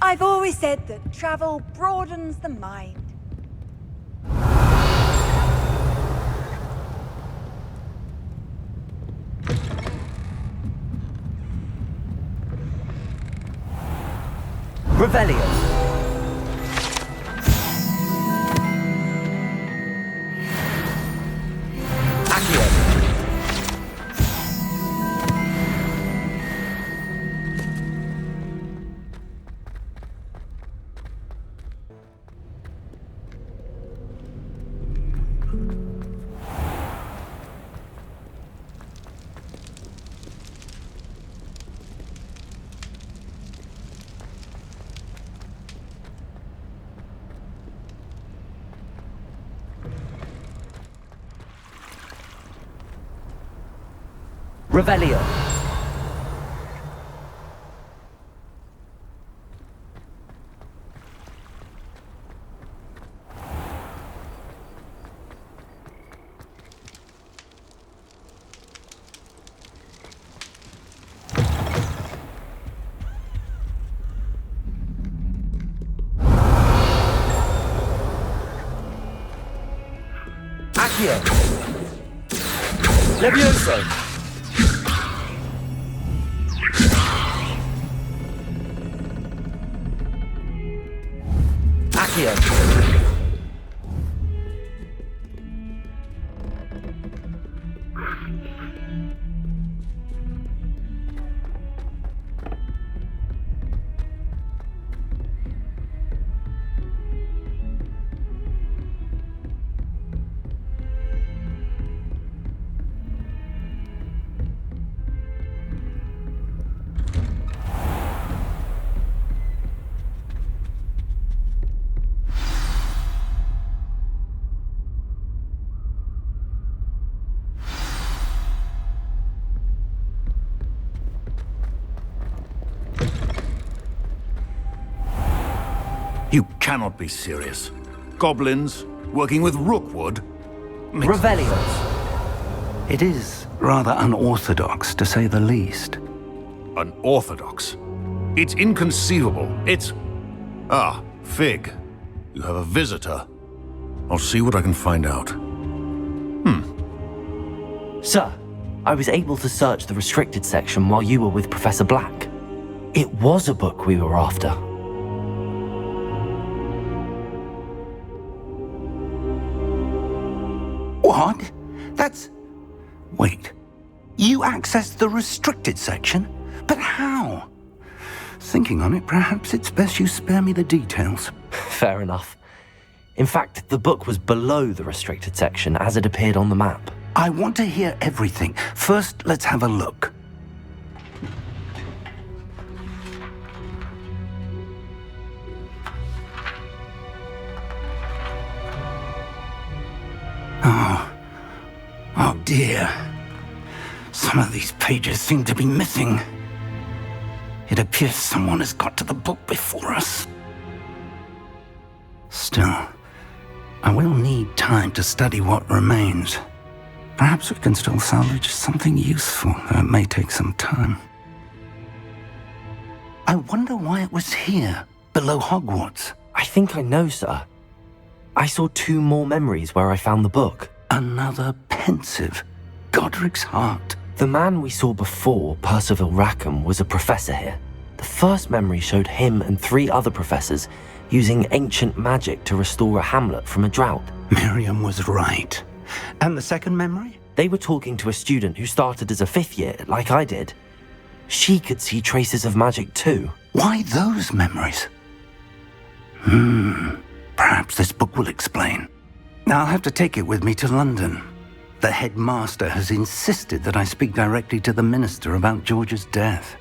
I've always said that travel broadens the mind. Revelio. Revelio. Accio. Levioso. You cannot be serious. Goblins, working with Rookwood? Revelios. It is rather unorthodox, to say the least. Unorthodox? It's inconceivable. It's... Ah, Fig. You have a visitor. I'll see what I can find out. Sir, I was able to search the restricted section while you were with Professor Black. It was a book we were after. What? That's... Wait. You accessed the restricted section? But how? Thinking on it, perhaps it's best you spare me the details. Fair enough. In fact, the book was below the restricted section as it appeared on the map. I want to hear everything. First, let's have a look. Oh dear. Some of these pages seem to be missing. It appears someone has got to the book before us. Still, I will need time to study what remains. Perhaps we can still salvage something useful, though it may take some time. I wonder why it was here, below Hogwarts. I think I know, sir. I saw 2 more memories where I found the book. Another pensive. Godric's heart. The man we saw before, Percival Rackham, was a professor here. The first memory showed him and 3 other professors using ancient magic to restore a hamlet from a drought. Miriam was right. And the second memory? They were talking to a student who started as a 5th year, like I did. She could see traces of magic too. Why those memories? Perhaps this book will explain. I'll have to take it with me to London. The headmaster has insisted that I speak directly to the minister about George's death.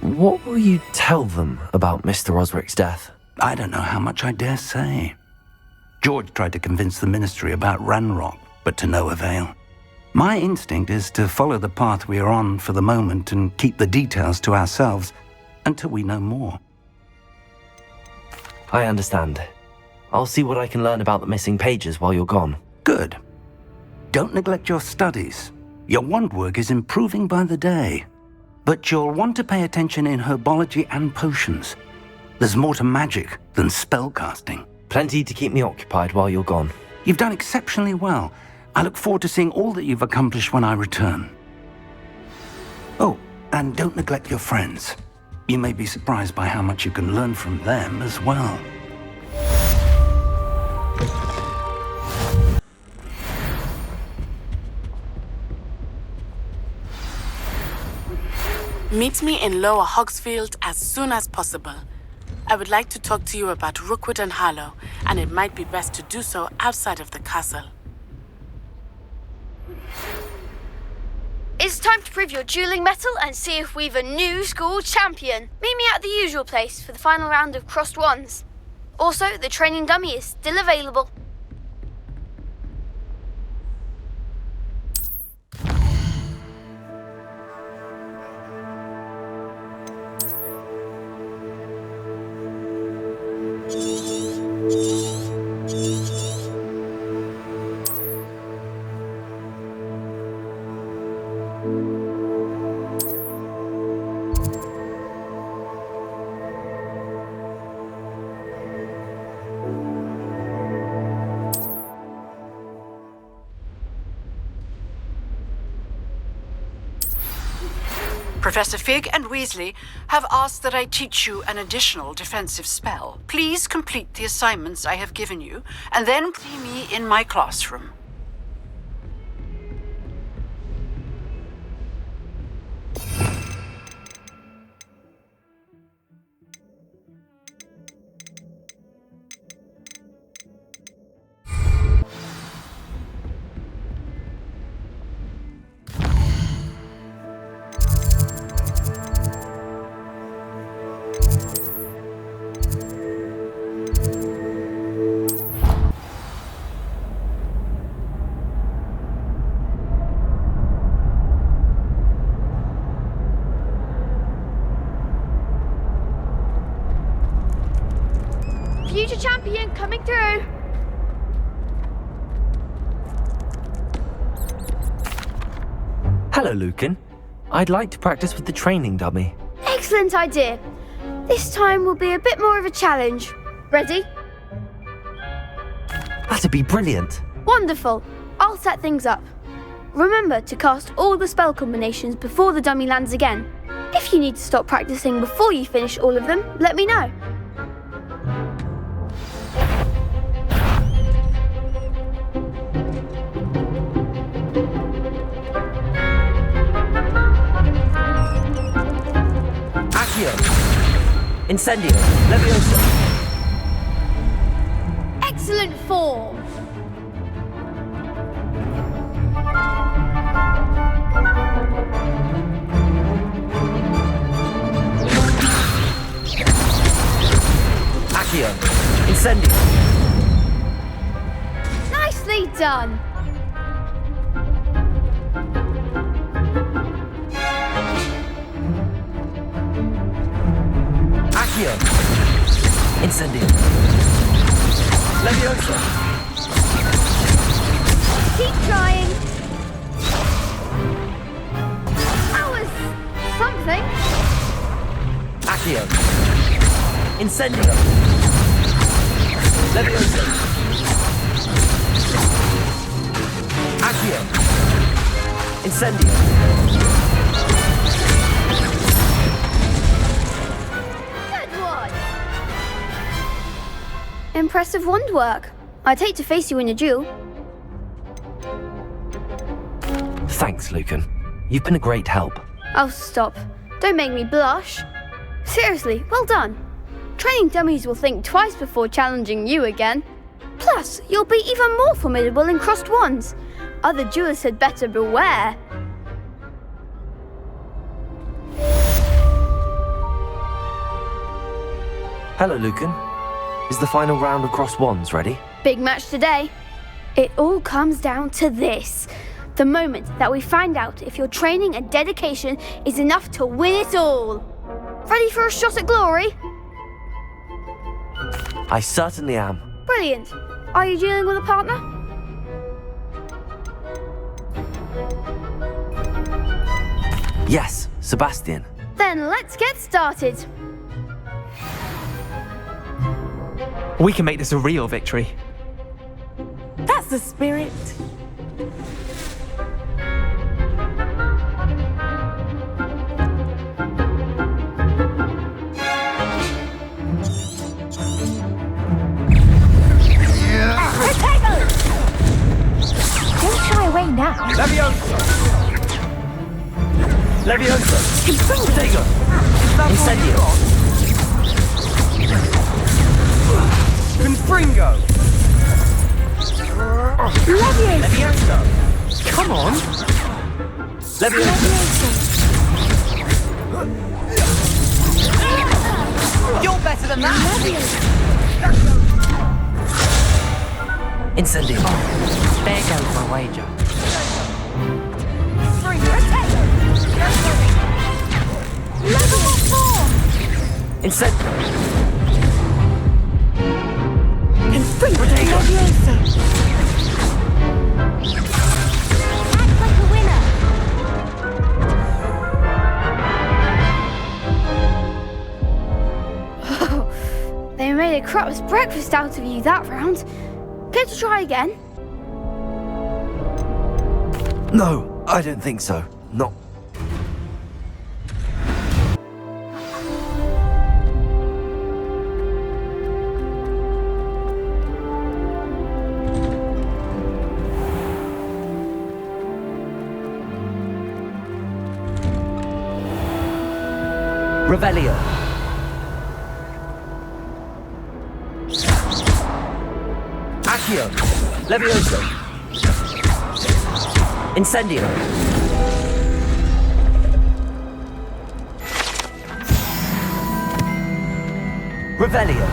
What will you tell them about Mr. Osric's death? I don't know how much I dare say. George tried to convince the ministry about Ranrock, but to no avail. My instinct is to follow the path we are on for the moment and keep the details to ourselves until we know more. I understand. I'll see what I can learn about the missing pages while you're gone. Good. Don't neglect your studies. Your wand work is improving by the day. But you'll want to pay attention in herbology and potions. There's more to magic than spellcasting. Plenty to keep me occupied while you're gone. You've done exceptionally well. I look forward to seeing all that you've accomplished when I return. Oh, and don't neglect your friends. You may be surprised by how much you can learn from them as well. Meet me in Lower Hogsfield as soon as possible. I would like to talk to you about Rookwood and Harlow, and it might be best to do so outside of the castle. It's time to prove your dueling mettle and see if we've a new school champion. Meet me at the usual place for the final round of crossed wands. Also, the training dummy is still available. Professor Fig and Weasley have asked that I teach you an additional defensive spell. Please complete the assignments I have given you, and then see me in my classroom. Future champion coming through. Hello, Lucan. I'd like to practice with the training dummy. Excellent idea. This time will be a bit more of a challenge. Ready? That'd be brilliant. Wonderful. I'll set things up. Remember to cast all the spell combinations before the dummy lands again. If you need to stop practicing before you finish all of them, let me know. Incendio, Leviosa. Excellent form. Accio, Incendio. Nicely done. Accio, Incendio. Leviosa. Keep trying. That was something. Accio, Incendio. Leviosa. Accio, Incendio. Impressive wand work. I'd hate to face you in a duel. Thanks, Lucan. You've been a great help. Oh, stop. Don't make me blush. Seriously, well done. Training dummies will think twice before challenging you again. Plus, you'll be even more formidable in crossed wands. Other duelists had better beware. Hello, Lucan. Is the final round of crossed wands ready? Big match today. It all comes down to this. The moment that we find out if your training and dedication is enough to win it all. Ready for a shot at glory? I certainly am. Brilliant. Are you dealing with a partner? Yes, Sebastian. Then let's get started. We can make this a real victory. That's the spirit. Don't shy away now. Leviosa! Leviosa! Potato! Incendio! Confringo! Leviosa! Come on! Leviosa! You're better than that! Incendio! There goes my wager. Incendio! Potato! Act like a winner. They made a crap's breakfast out of you that round. Care to try again? No, I don't think so. Not. Revelio! Accio! Levioso! Incendio! Revelio!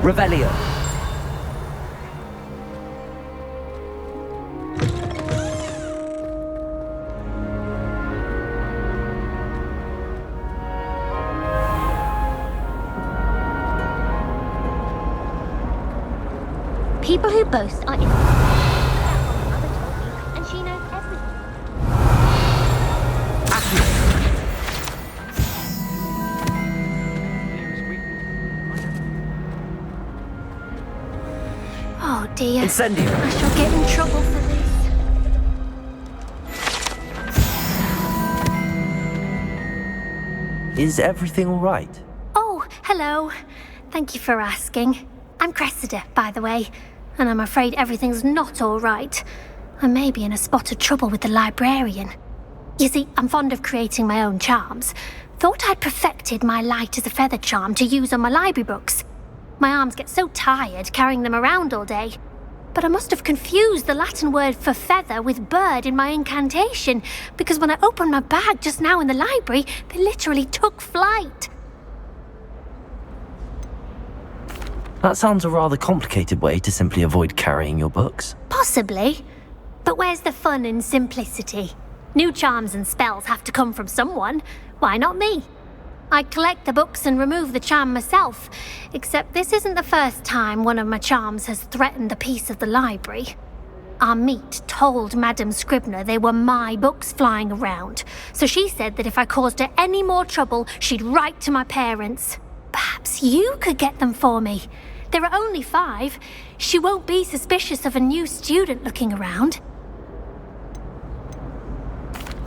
Revelio! People who boast are in. Mother told me, and she knows everything. Oh dear. Incendio! I shall get in trouble for this. Is everything all right? Oh, hello. Thank you for asking. I'm Cressida, by the way, and I'm afraid everything's not all right. I may be in a spot of trouble with the librarian. You see, I'm fond of creating my own charms. Thought I'd perfected my light as a feather charm to use on my library books. My arms get so tired carrying them around all day. But I must have confused the Latin word for feather with bird in my incantation, because when I opened my bag just now in the library, they literally took flight. That sounds a rather complicated way to simply avoid carrying your books. Possibly. But where's the fun in simplicity? New charms and spells have to come from someone. Why not me? I collect the books and remove the charm myself, except this isn't the first time one of my charms has threatened the peace of the library. Our meet told Madame Scribner they were my books flying around, so she said that if I caused her any more trouble, she'd write to my parents. perhaps you could get them for me. There are only 5. She won't be suspicious of a new student looking around.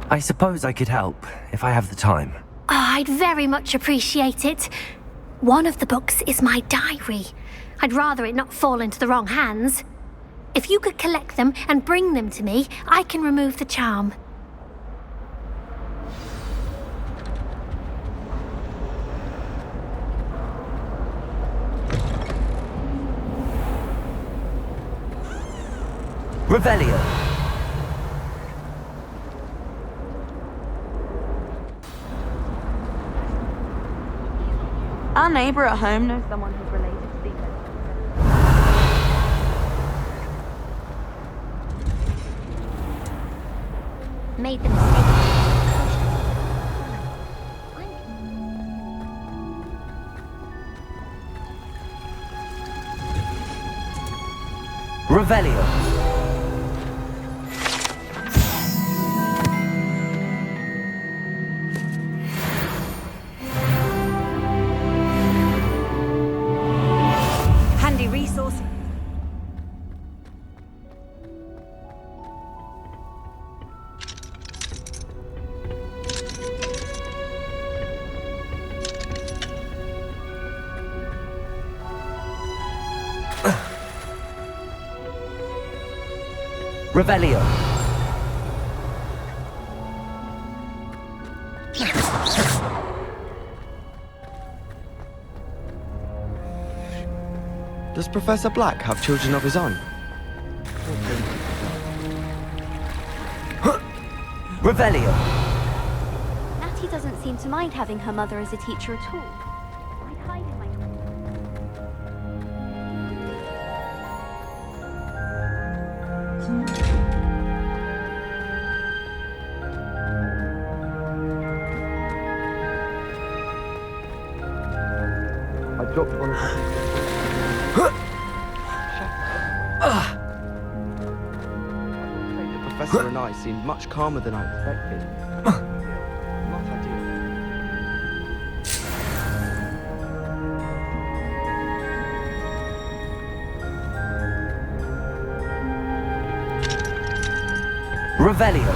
I suppose I could help, if I have the time. Oh, I'd very much appreciate it. One of the books is my diary. I'd rather it not fall into the wrong hands. If you could collect them and bring them to me, I can remove the charm. Revelio. Our neighbour at home knows someone who's related to these. Made the mistake. Revelio. Handy resource. Revelio. Does Professor Black have children of his own? Revelio. Natty doesn't seem to mind having her mother as a teacher at all. I'd hide in my... I dropped one of the... The Professor and I seemed much calmer than I expected. Not ideal. Revelio.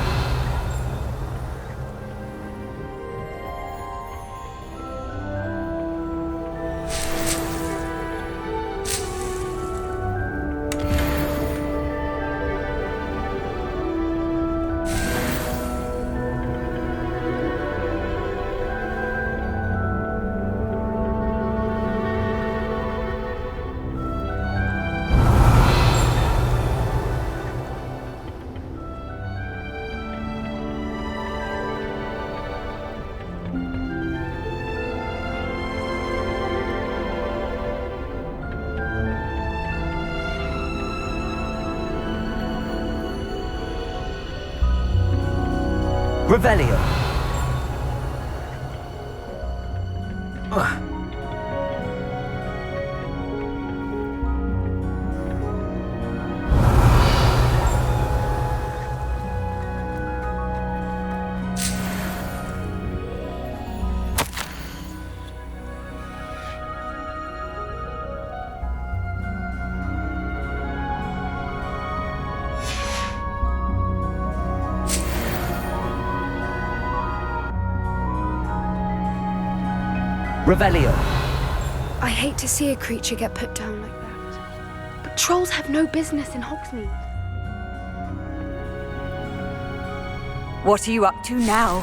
Revelio. Revelio. I hate to see a creature get put down like that. But trolls have no business in Hogsmeade. What are you up to now?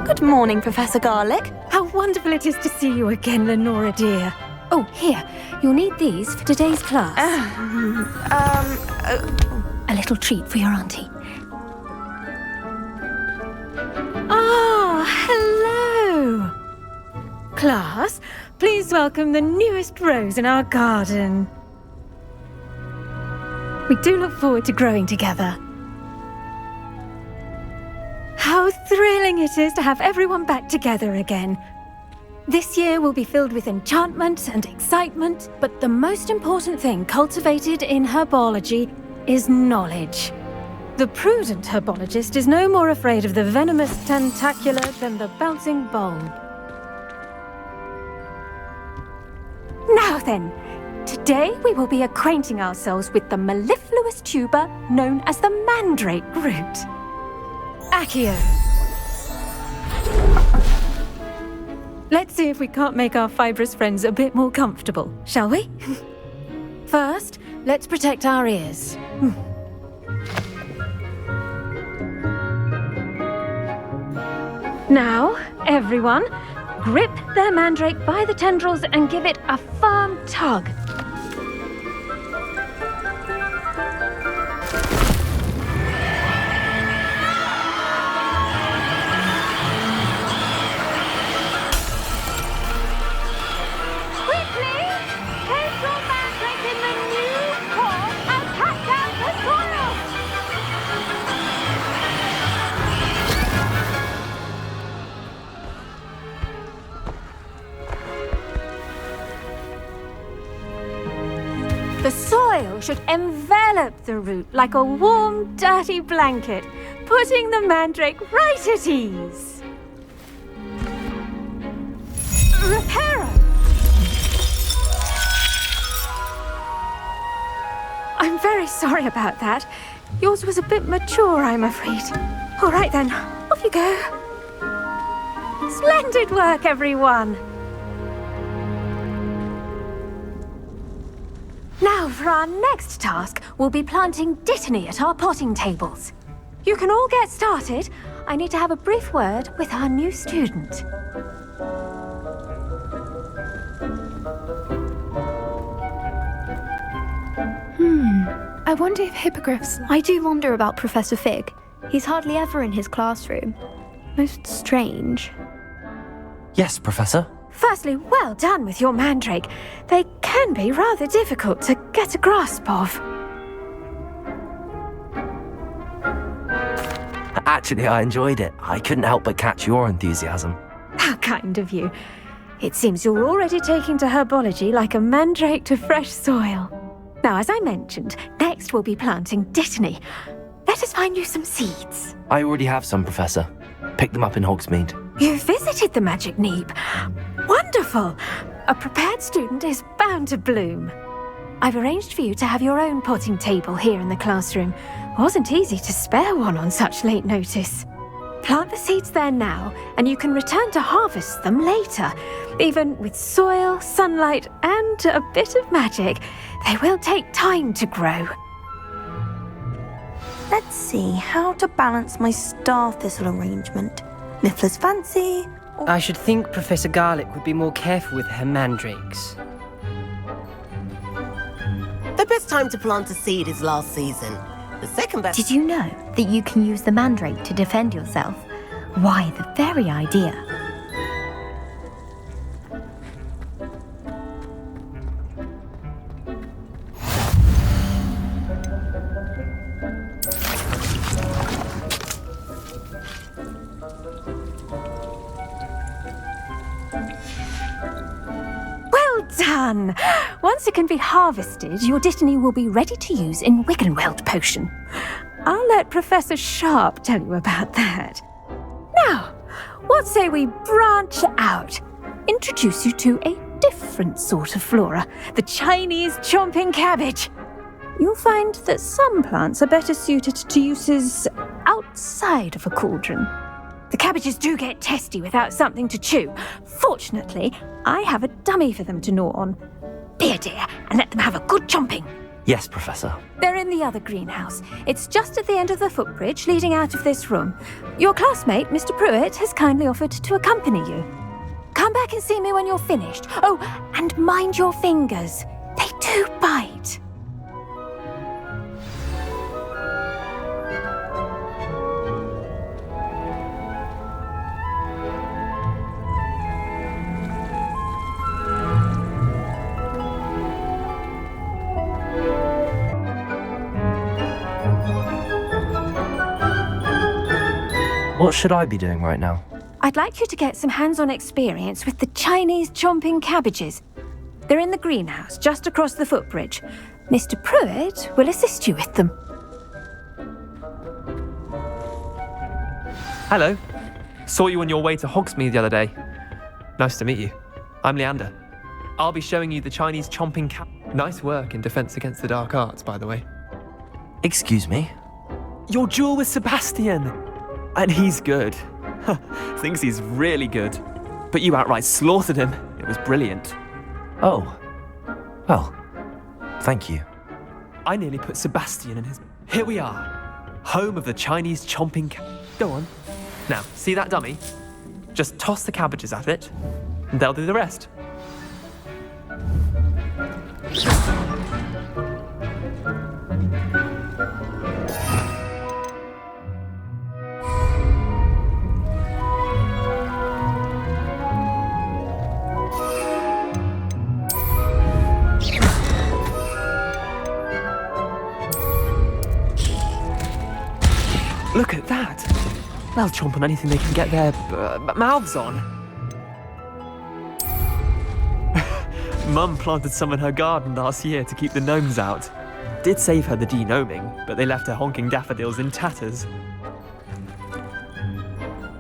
Good morning, Professor Garlick. How wonderful it is to see you again, Lenora dear. Oh, here, you'll need these for today's class. A little treat for your auntie. Ah, hello. Class, please welcome the newest rose in our garden. We do look forward to growing together. How thrilling it is to have everyone back together again. This year will be filled with enchantment and excitement, but the most important thing cultivated in herbology is knowledge. The prudent herbologist is no more afraid of the venomous tentacula than the bouncing bulb. Now then, today we will be acquainting ourselves with the mellifluous tuber known as the mandrake root. Accio. Let's see if we can't make our fibrous friends a bit more comfortable, shall we? First, let's protect our ears. Now, everyone, grip their mandrake by the tendrils and give it a firm tug. Quickly, place your mandrake in the new pot and pat down the soil. The soil should envelop the root like a warm, dirty blanket, putting the mandrake right at ease. Reparo! I'm very sorry about that. Yours was a bit mature, I'm afraid. All right then, off you go. Splendid work, everyone! Now, for our next task, we'll be planting Dittany at our potting tables. You can all get started. I need to have a brief word with our new student. I wonder if hippogriffs... I do wonder about Professor Fig. He's hardly ever in his classroom. Most strange. Yes, Professor. Firstly, well done with your mandrake. They can be rather difficult to get a grasp of. Actually, I enjoyed it. I couldn't help but catch your enthusiasm. How kind of you. It seems you're already taking to herbology like a mandrake to fresh soil. Now, as I mentioned, next we'll be planting Dittany. Let us find you some seeds. I already have some, Professor. Picked them up in Hogsmeade. You visited the Magic Neep. Wonderful! A prepared student is bound to bloom. I've arranged for you to have your own potting table here in the classroom. Wasn't easy to spare one on such late notice. Plant the seeds there now, and you can return to harvest them later. Even with soil, sunlight, and a bit of magic, they will take time to grow. Let's see how to balance my star thistle arrangement. Niffler's fancy. I should think Professor Garlick would be more careful with her mandrakes. The best time to plant a seed is last season. The second best... Did you know that you can use the mandrake to defend yourself? Why, the very idea. Done! Once it can be harvested, your Dittany will be ready to use in Wiggenweld Potion. I'll let Professor Sharp tell you about that. Now, what say we branch out? Introduce you to a different sort of flora, the Chinese chomping cabbage. You'll find that some plants are better suited to uses outside of a cauldron. The cabbages do get testy without something to chew. Fortunately, I have a dummy for them to gnaw on. Be a dear and let them have a good chomping. Yes, Professor. They're in the other greenhouse. It's just at the end of the footbridge leading out of this room. Your classmate, Mr. Pruitt, has kindly offered to accompany you. Come back and see me when you're finished. Oh, and mind your fingers. They do bite. What should I be doing right now? I'd like you to get some hands-on experience with the Chinese chomping cabbages. They're in the greenhouse, just across the footbridge. Mr. Pruitt will assist you with them. Hello. Saw you on your way to Hogsmeade the other day. Nice to meet you. I'm Leander. I'll be showing you the Chinese chomping Nice work in Defense Against the Dark Arts, by the way. Excuse me? Your duel with Sebastian! And he's good. Thinks he's really good. But you outright slaughtered him. It was brilliant. Oh. Well, thank you. I nearly put Sebastian in his... Here we are. Home of the Chinese chomping Go on. Now, see that dummy? Just toss the cabbages at it, and they'll do the rest. Look at that! They'll chomp on anything they can get their mouths on. Mum planted some in her garden last year to keep the gnomes out. Did save her the de-gnoming, but they left her honking daffodils in tatters.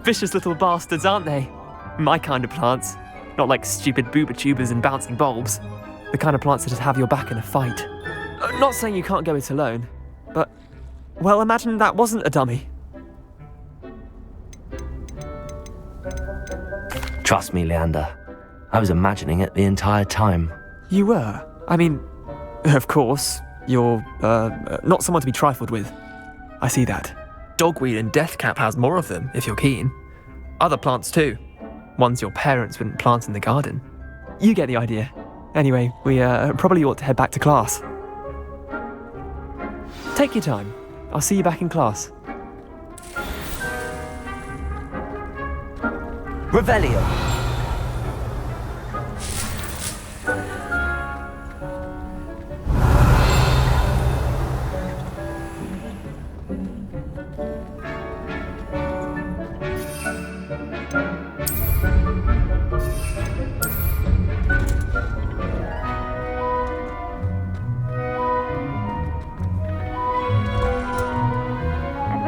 Vicious little bastards, aren't they? My kind of plants. Not like stupid booba tubers and bouncing bulbs. The kind of plants that'd have your back in a fight. Not saying you can't go it alone, but... Well, imagine that wasn't a dummy. Trust me, Leander. I was imagining it the entire time. You were? I mean, of course, you're, not someone to be trifled with. I see that. Dogweed and deathcap has more of them, if you're keen. Other plants too. Ones your parents wouldn't plant in the garden. You get the idea. Anyway, we probably ought to head back to class. Take your time. I'll see you back in class. Revelio.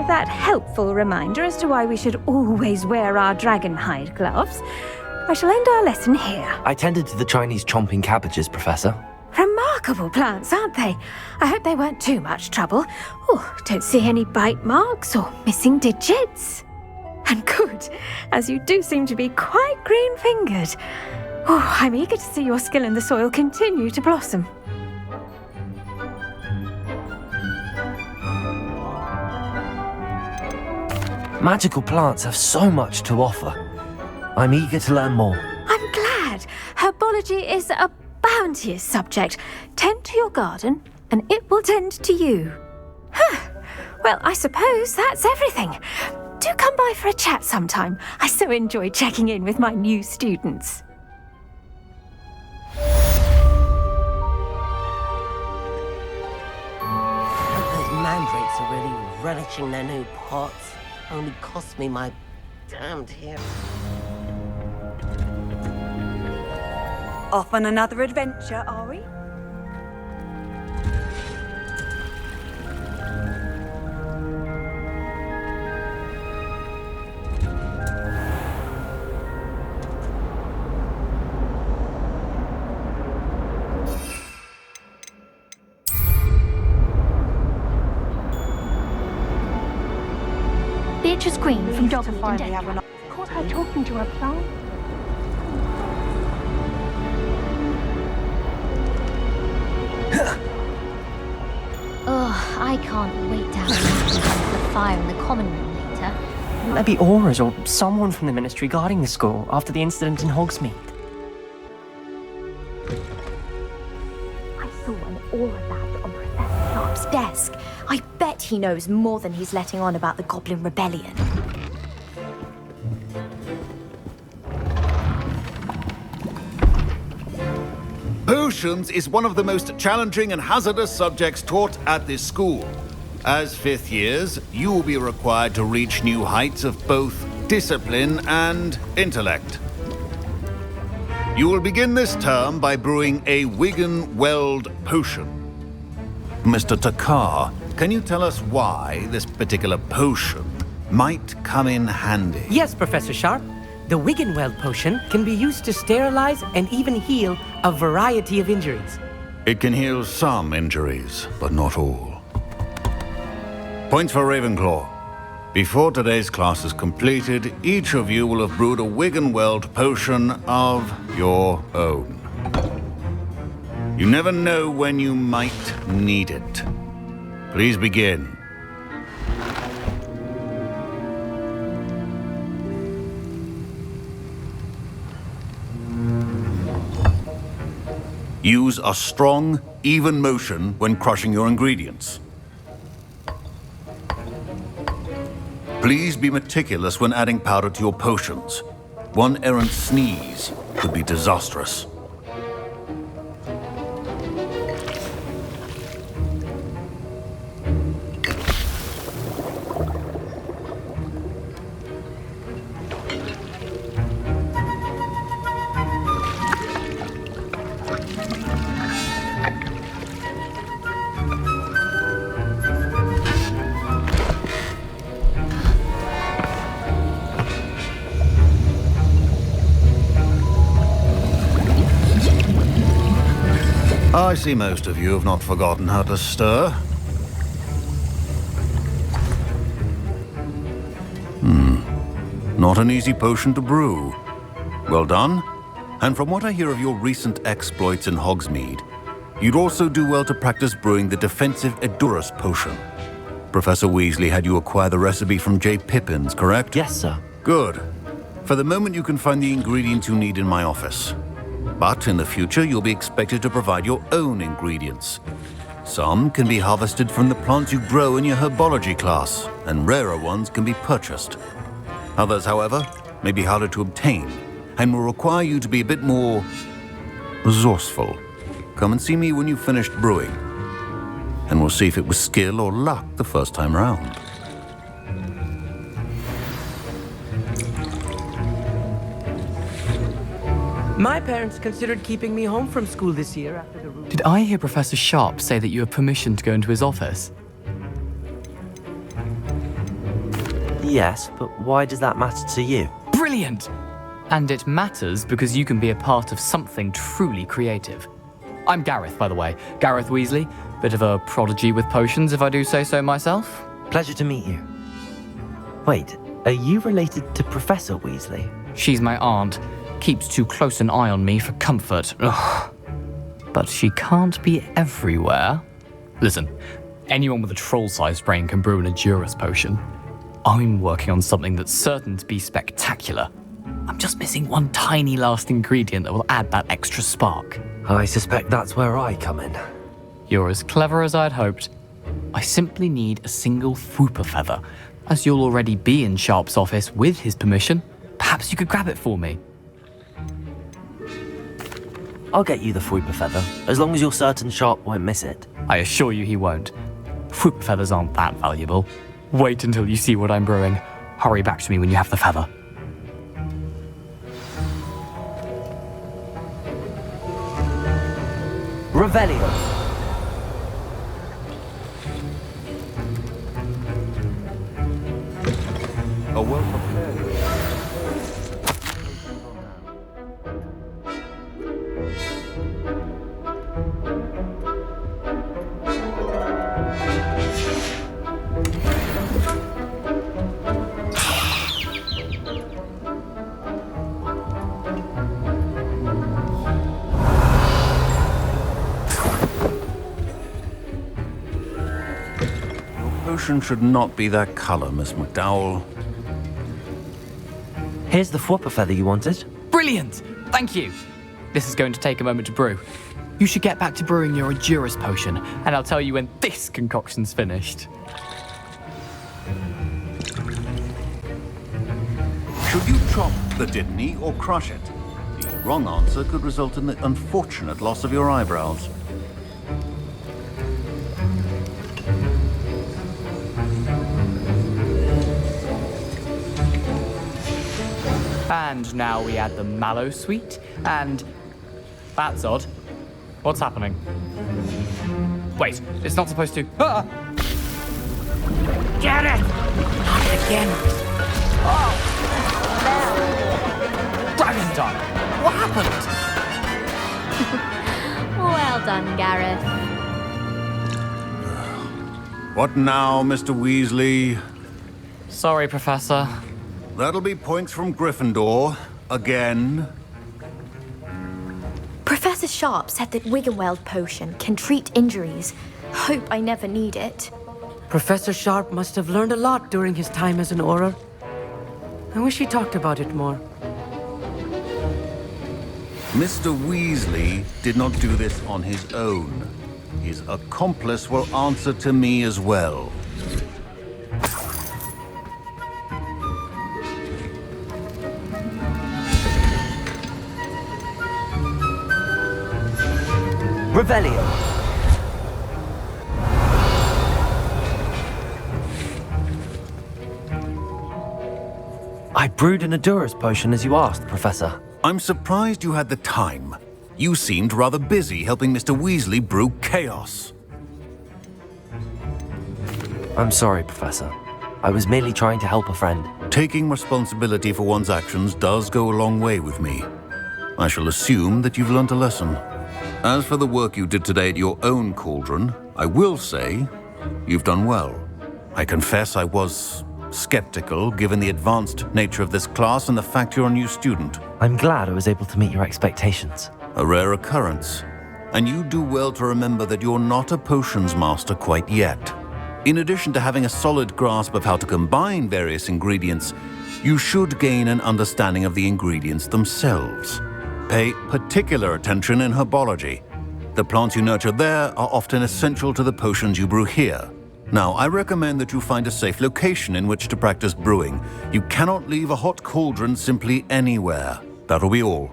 That helpful reminder as to why we should always wear our dragon hide gloves, I shall end our lesson here. I tended to the Chinese chomping cabbages, Professor. Remarkable plants, aren't they? I hope they weren't too much trouble. Oh, don't see any bite marks or missing digits. And good, as you do seem to be quite green-fingered. Oh, I'm eager to see your skill in the soil continue to blossom. Magical plants have so much to offer. I'm eager to learn more. I'm glad. Herbology is a bounteous subject. Tend to your garden, and it will tend to you. Well, I suppose that's everything. Do come by for a chat sometime. I so enjoy checking in with my new students. Those mandrakes are really relishing their new pots. Only cost me my damned hair. Off on another adventure, are we? Beatrice Green from Dogweed and Deathcap. Caught her talking to her plant. Ugh, I can't wait to have the fire in the common room later. Wouldn't there be auras or someone from the ministry guarding the school after the incident in Hogsmeade? I saw an aura badge on Professor Sharp's desk. I bet he knows more than he's letting on about the Goblin Rebellion. Potions is one of the most challenging and hazardous subjects taught at this school. As fifth years, you will be required to reach new heights of both discipline, and intellect. You will begin this term by brewing a Wiggenweld potion. Mr. Takar, can you tell us why this particular potion might come in handy? Yes, Professor Sharp. The Wiggenweld potion can be used to sterilize and even heal a variety of injuries. It can heal some injuries, but not all. Points for Ravenclaw. Before today's class is completed, each of you will have brewed a Wiggenweld potion of your own. You never know when you might need it. Please begin. Use a strong, even motion when crushing your ingredients. Please be meticulous when adding powder to your potions. One errant sneeze could be disastrous. I see most of you have not forgotten how to stir. Not an easy potion to brew. Well done. And from what I hear of your recent exploits in Hogsmeade, you'd also do well to practice brewing the defensive Ederus Potion. Professor Weasley had you acquire the recipe from J. Pippins, correct? Yes, sir. Good. For the moment, you can find the ingredients you need in my office. But in the future, you'll be expected to provide your own ingredients. Some can be harvested from the plants you grow in your Herbology class, and rarer ones can be purchased. Others, however, may be harder to obtain, and will require you to be a bit more resourceful. Come and see me when you've finished brewing, and we'll see if it was skill or luck the first time round. My parents considered keeping me home from school this year after the rule. Did I hear Professor Sharp say that you have permission to go into his office? Yes, but why does that matter to you? Brilliant! And it matters because you can be a part of something truly creative. I'm Gareth, by the way. Gareth Weasley. Bit of a prodigy with potions, if I do say so myself. Pleasure to meet you. Wait, are you related to Professor Weasley? She's my aunt. Keeps too close an eye on me for comfort. Ugh. But she can't be everywhere. Listen, anyone with a troll-sized brain can brew an Ederus potion. I'm working on something that's certain to be spectacular. I'm just missing one tiny last ingredient that will add that extra spark. I suspect that's where I come in. You're as clever as I'd hoped. I simply need a single Fwooper feather. As you'll already be in Sharp's office with his permission, perhaps you could grab it for me. I'll get you the Fwooper feather, as long as you're certain Sharp won't miss it. I assure you he won't. Fwooper feathers aren't that valuable. Wait until you see what I'm brewing. Hurry back to me when you have the feather. Revelio. A well-prepared. Potion should not be that color, Miss McDowell. Here's the Fwooper feather you wanted. Brilliant! Thank you! This is going to take a moment to brew. You should get back to brewing your Ederus potion, and I'll tell you when this concoction's finished. Should you chop the Dittany or crush it? The wrong answer could result in the unfortunate loss of your eyebrows. And now we add the mallow sweet, and... That's odd. What's happening? Wait, it's not supposed to... Ah! Get it! Not again. Oh! Dragon Dog! What happened? Well done, Gareth. What now, Mr. Weasley? Sorry, Professor. That'll be points from Gryffindor. Again. Professor Sharp said that Wiggenweld Potion can treat injuries. Hope I never need it. Professor Sharp must have learned a lot during his time as an Auror. I wish he talked about it more. Mr. Weasley did not do this on his own. His accomplice will answer to me as well. Revelio. I brewed an Ederus Potion as you asked, Professor. I'm surprised you had the time. You seemed rather busy helping Mr. Weasley brew chaos. I'm sorry, Professor. I was merely trying to help a friend. Taking responsibility for one's actions does go a long way with me. I shall assume that you've learnt a lesson. As for the work you did today at your own cauldron, I will say you've done well. I confess I was skeptical, given the advanced nature of this class and the fact you're a new student. I'm glad I was able to meet your expectations. A rare occurrence. And you do well to remember that you're not a potions master quite yet. In addition to having a solid grasp of how to combine various ingredients, you should gain an understanding of the ingredients themselves. Pay particular attention in herbology. The plants you nurture there are often essential to the potions you brew here. Now, I recommend that you find a safe location in which to practice brewing. You cannot leave a hot cauldron simply anywhere. That'll be all.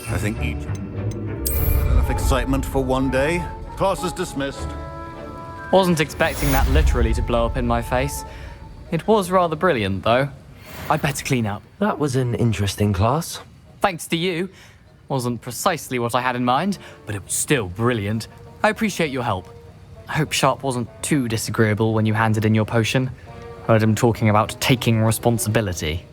I think each... Enough excitement for one day. Class is dismissed. Wasn't expecting that literally to blow up in my face. It was rather brilliant, though. I'd better clean up. That was an interesting class. Thanks to you. Wasn't precisely what I had in mind, but it was still brilliant. I appreciate your help. I hope Sharp wasn't too disagreeable when you handed in your potion. Heard him talking about taking responsibility.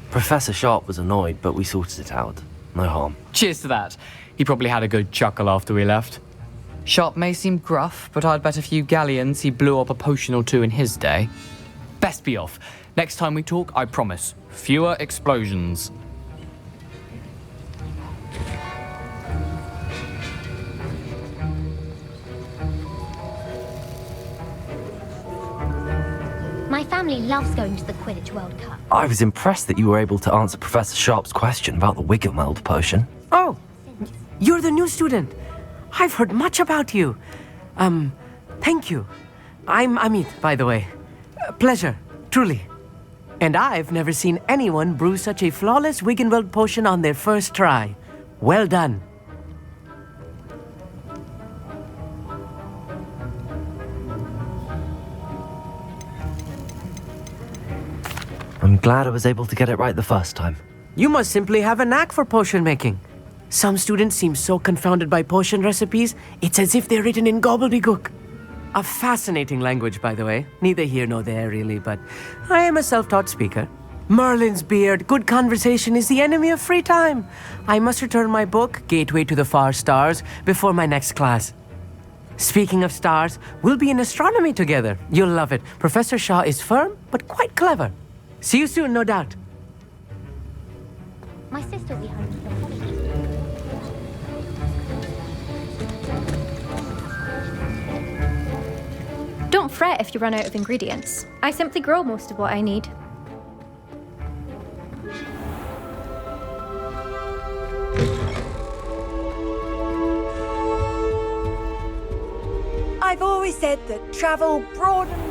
Professor Sharp was annoyed, but we sorted it out. No harm. Cheers to that. He probably had a good chuckle after we left. Sharp may seem gruff, but I'd bet a few galleons he blew up a potion or two in his day. Best be off. Next time we talk, I promise, fewer explosions. My family loves going to the Quidditch World Cup. I was impressed that you were able to answer Professor Sharp's question about the Wiggenweld potion. Oh, you're the new student. I've heard much about you. Thank you. I'm Amit, by the way. Pleasure, truly. And I've never seen anyone brew such a flawless Wiggenweld potion on their first try. Well done. I'm glad I was able to get it right the first time. You must simply have a knack for potion making. Some students seem so confounded by potion recipes, it's as if they're written in gobbledygook. A fascinating language, by the way. Neither here nor there, really, but I am a self-taught speaker. Merlin's beard, good conversation is the enemy of free time. I must return my book, Gateway to the Far Stars, before my next class. Speaking of stars, we'll be in astronomy together. You'll love it. Professor Shaw is firm, but quite clever. See you soon, no doubt. My sister will be home. Don't fret if you run out of ingredients. I simply grow most of what I need. I've always said that travel broadens